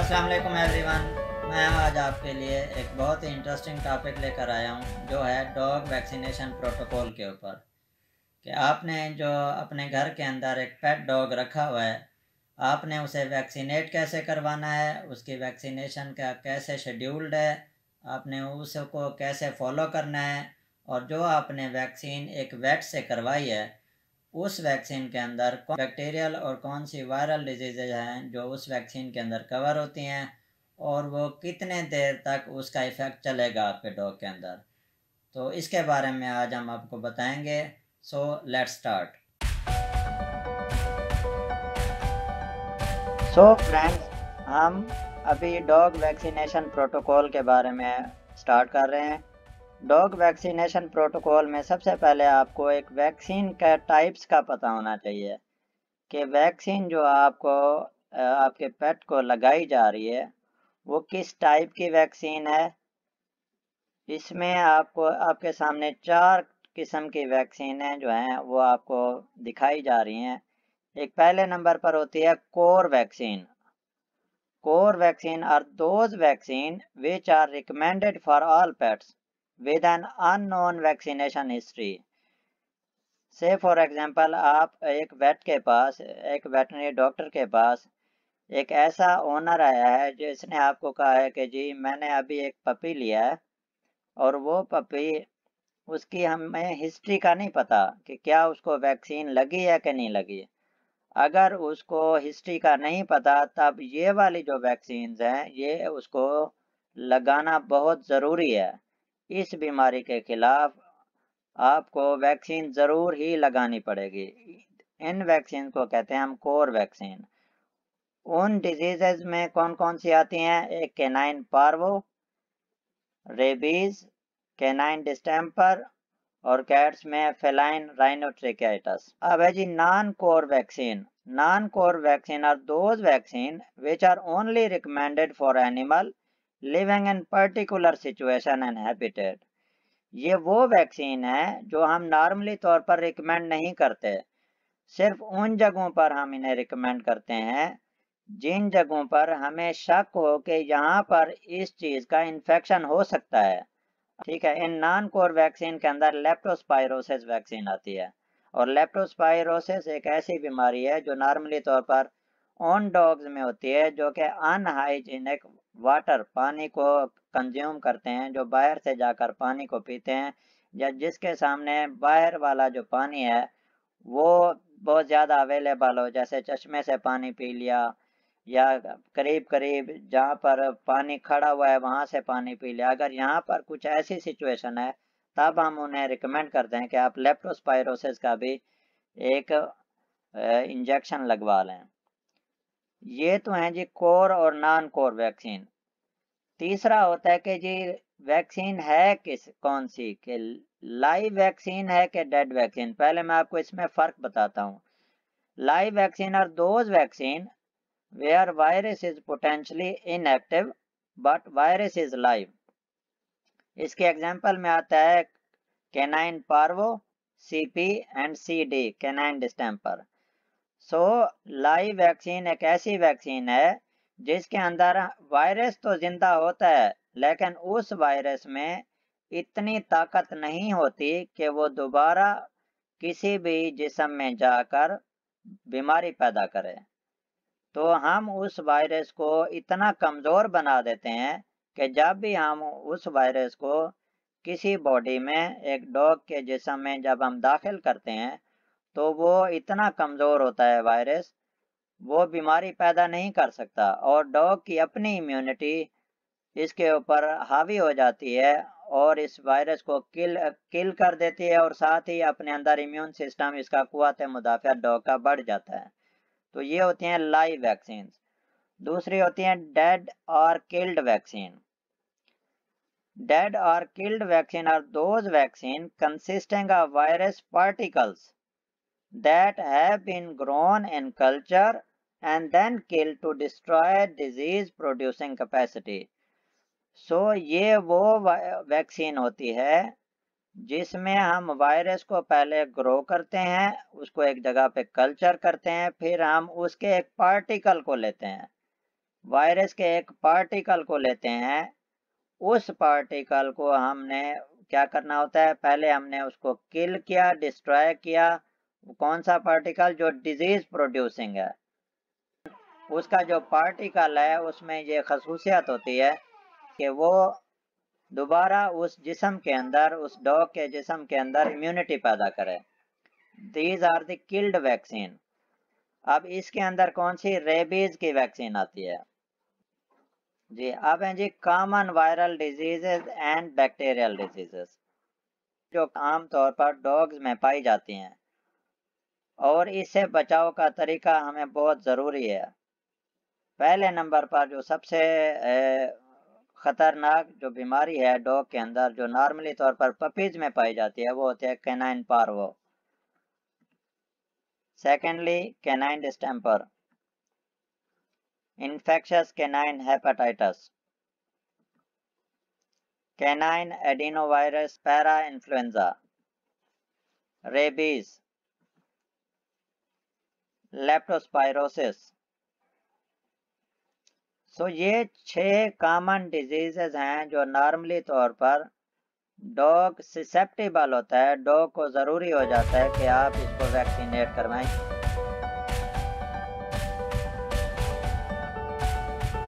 अस्सलाम वालेकुम एवरीवन। मैं आज आपके लिए एक बहुत ही इंटरेस्टिंग टॉपिक लेकर आया हूँ जो है डॉग वैक्सीनेशन प्रोटोकॉल के ऊपर। कि आपने जो अपने घर के अंदर एक पेट डॉग रखा हुआ है, आपने उसे वैक्सीनेट कैसे करवाना है, उसकी वैक्सीनेशन का कैसे शेड्यूल्ड है, आपने उसको कैसे फॉलो करना है, और जो आपने वैक्सीन एक वेट से करवाई है उस वैक्सीन के अंदर कौन बैक्टीरियल और कौन सी वायरल डिजीज़ हैं जो उस वैक्सीन के अंदर कवर होती हैं, और वो कितने देर तक उसका इफ़ेक्ट चलेगा आपके डॉग के अंदर। तो इसके बारे में आज हम आपको बताएंगे। So let's start. So friends, हम अभी डॉग वैक्सीनेशन प्रोटोकॉल के बारे में स्टार्ट कर रहे हैं। डॉग वैक्सीनेशन प्रोटोकॉल में सबसे पहले आपको एक वैक्सीन का टाइप्स का पता होना चाहिए कि वैक्सीन जो आपको आपके पेट को लगाई जा रही है वो किस टाइप की वैक्सीन है। इसमें आपको आपके सामने 4 किस्म की वैक्सीनें जो हैं वो आपको दिखाई जा रही हैं। एक पहले नंबर पर होती है core vaccine. Core vaccine are those vaccine which are recommended for all pets with an unknown vaccination history. से फॉर एग्जांपल आप एक वेटनरी डॉक्टर के पास एक ऐसा ओनर आया है जिसने आपको कहा है कि जी मैंने अभी एक पपी लिया है, और वो पपी उसकी हमें हिस्ट्री का नहीं पता कि क्या उसको वैक्सीन लगी है कि नहीं लगी। अगर उसको हिस्ट्री का नहीं पता तब ये वाली जो वैक्सीन्स हैं ये उसको लगाना बहुत ज़रूरी है। इस बीमारी के खिलाफ आपको वैक्सीन ज़रूर ही लगानी पड़ेगी। इन वैक्सीन को कहते हैं हम कोर वैक्सीन। उन डिजीज़ेज में कौन कौन सी आती हैं? एक canine parvo, rabies, canine distemper, और कैट्स में फेलाइन राइनोट्रिकाइटिस। अब है जी non core vaccine. Non core vaccine are those vaccine which are only recommended for animal living in particular situation and habitat. ये वो वैक्सीन है जो हम नॉर्मली तौर पर रिकमेंड नहीं करते। सिर्फ उन जगहों पर हम इन्हें रिकमेंड करते हैं जिन जगहों पर हमें शक हो कि यहाँ पर इस चीज़ का इन्फेक्शन हो सकता है। ठीक है। इन नॉन कोर वैक्सीन के अंदर लेप्टोस्पायरोसिस वैक्सीन आती है, और लेप्टोस्पायरोसिस एक ऐसी बीमारी है जो नॉर्मली तौर पर ऑन डॉग्स में होती है जो कि अनहाइजीनिक वाटर पानी को कंज्यूम करते हैं, जो बाहर से जाकर पानी को पीते हैं, या जिसके सामने बाहर वाला जो पानी है वो बहुत ज़्यादा अवेलेबल हो, जैसे चश्मे से पानी पी लिया, या करीब करीब जहाँ पर पानी खड़ा हुआ है वहाँ से पानी पी लिया। अगर यहाँ पर कुछ ऐसी सिचुएशन है तब हम उन्हें रिकमेंड करते हैं कि आप लेप्टोस्पायरोसिस का भी एक इंजेक्शन लगवा लें। ये तो हैं जी कोर और नॉन कोर वैक्सीन। तीसरा होता है कि जी वैक्सीन है कौन सी, कि लाइव वैक्सीन है कि डेड वैक्सीन। पहले मैं आपको इसमें फ़र्क बताता हूँ। Live vaccine are those vaccine where virus is potentially inactive but virus is live। इसके एग्जांपल में आता है canine parvo, CP and CD canine distemper. So live vaccine एक ऐसी वैक्सीन है जिसके अंदर वायरस तो जिंदा होता है लेकिन उस वायरस में इतनी ताकत नहीं होती कि वो दोबारा किसी भी जिस्म में जाकर बीमारी पैदा करे। तो हम उस वायरस को इतना कमज़ोर बना देते हैं कि जब भी हम उस वायरस को किसी बॉडी में एक डॉग के जिस्म में जब हम दाखिल करते हैं तो वो इतना कमज़ोर होता है वायरस, वो बीमारी पैदा नहीं कर सकता, और डॉग की अपनी इम्यूनिटी इसके ऊपर हावी हो जाती है और इस वायरस को किल कर देती है, और साथ ही अपने अंदर इम्यून सिस्टम इसका कुव्वत मुदाफ़अत डॉग का बढ़ जाता है। तो ये होती हैं लाइव वैक्सीन। दूसरी होती हैं डेड और killed vaccine. Dead or killed vaccine are those vaccine consisting of virus particles that have been grown in culture and then killed to destroy disease producing capacity। ये वो वैक्सीन होती है जिसमें हम वायरस को पहले ग्रो करते हैं, उसको एक जगह पे कल्चर करते हैं, फिर हम उसके एक पार्टिकल को लेते हैं वायरस के एक पार्टिकल को लेते हैं, उस पार्टिकल को हमने क्या करना होता है, पहले हमने उसको किल किया, डिस्ट्रॉय किया। कौन सा पार्टिकल? जो डिजीज प्रोड्यूसिंग है, उसका जो पार्टिकल है उसमें ये खसूसियत होती है कि वो दोबारा उस जिस्म के अंदर, उस डॉग के जिस्म के अंदर इम्यूनिटी पैदा करे। These are the killed vaccine. अब इसके अंदर कौन सी? रेबीज की वैक्सीन आती है जी। अब हैं जी common viral diseases and bacterial diseases, जो आम तौर पर डॉग्स में पाई जाती हैं और इससे बचाव का तरीका हमें बहुत ज़रूरी है। पहले नंबर पर जो सबसे खतरनाक जो बीमारी है डॉग के अंदर, जो नॉर्मली तौर पर पपीज में पाई जाती है, वो होती है canine parvo. Secondly, canine distemper, infectious canine hepatitis, canine adenovirus para influenza, rabies, leptospirosis. So ये 6 कॉमन डिजीजेज हैं जो नॉर्मली तौर पर डॉग ससेप्टेबल होता है, डॉग को ज़रूरी हो जाता है कि आप इसको वैक्सीनेट करवाएं।